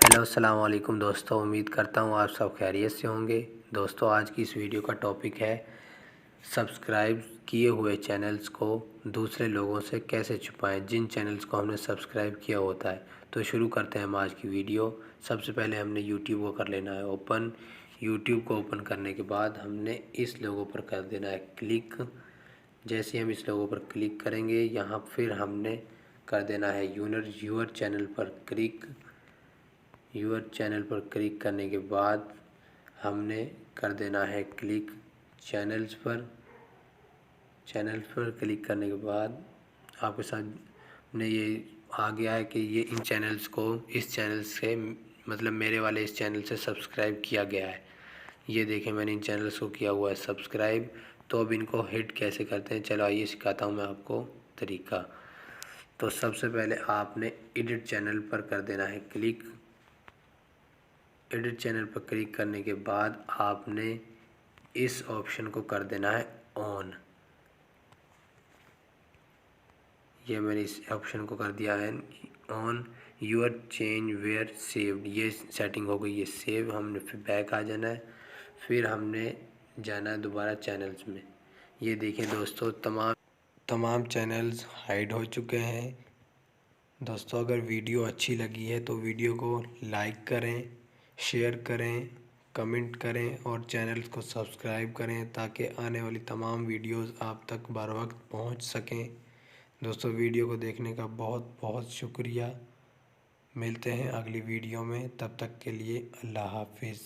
Hello अस्सलाम वालेकुम दोस्तों, उम्मीद करता हूँ आप सब खैरियत से होंगे। दोस्तों, आज की इस वीडियो का टॉपिक है सब्सक्राइब किए हुए चैनल्स को दूसरे लोगों से कैसे छुपाएं, जिन चैनल्स को हमने सब्सक्राइब किया होता है। तो शुरू करते हैं हम आज की वीडियो। सबसे पहले हमने यूट्यूब को कर लेना है ओपन। यूट्यूब को ओपन करने के बाद हमने इस लोगो पर कर देना है क्लिक। जैसे हम इस लोगो पर क्लिक करेंगे, यहाँ फिर हमने कर देना है यूर चैनल पर क्लिक। यूर चैनल पर क्लिक करने के बाद हमने कर देना है क्लिक चैनल्स पर। चैनल्स पर क्लिक करने के बाद आपके साथ ने ये आ गया है कि ये इन चैनल्स को इस चैनल से मतलब मेरे वाले इस चैनल से सब्सक्राइब किया गया है। ये देखें, मैंने इन चैनल्स को किया हुआ है सब्सक्राइब। तो अब इनको हिट कैसे करते हैं, चलो आइए सिखाता हूँ मैं आपको तरीका। तो सबसे पहले आपने एडिट चैनल पर कर देना है क्लिक। एडिट चैनल पर क्लिक करने के बाद आपने इस ऑप्शन को कर देना है ऑन। ये मैंने इस ऑप्शन को कर दिया है on. Your change were saved, ये सेटिंग हो गई है सेव। हमने फिर बैक आ जाना है, फिर हमने जाना है दोबारा चैनल्स में। ये देखिए दोस्तों, तमाम चैनल्स हाइड हो चुके हैं। दोस्तों, अगर वीडियो अच्छी लगी है तो वीडियो को लाइक करें, शेयर करें, कमेंट करें और चैनल को सब्सक्राइब करें ताकि आने वाली तमाम वीडियोस आप तक बर वक्त पहुँच सकें। दोस्तों, वीडियो को देखने का बहुत बहुत शुक्रिया। मिलते हैं अगली वीडियो में, तब तक के लिए अल्लाह हाफिज़।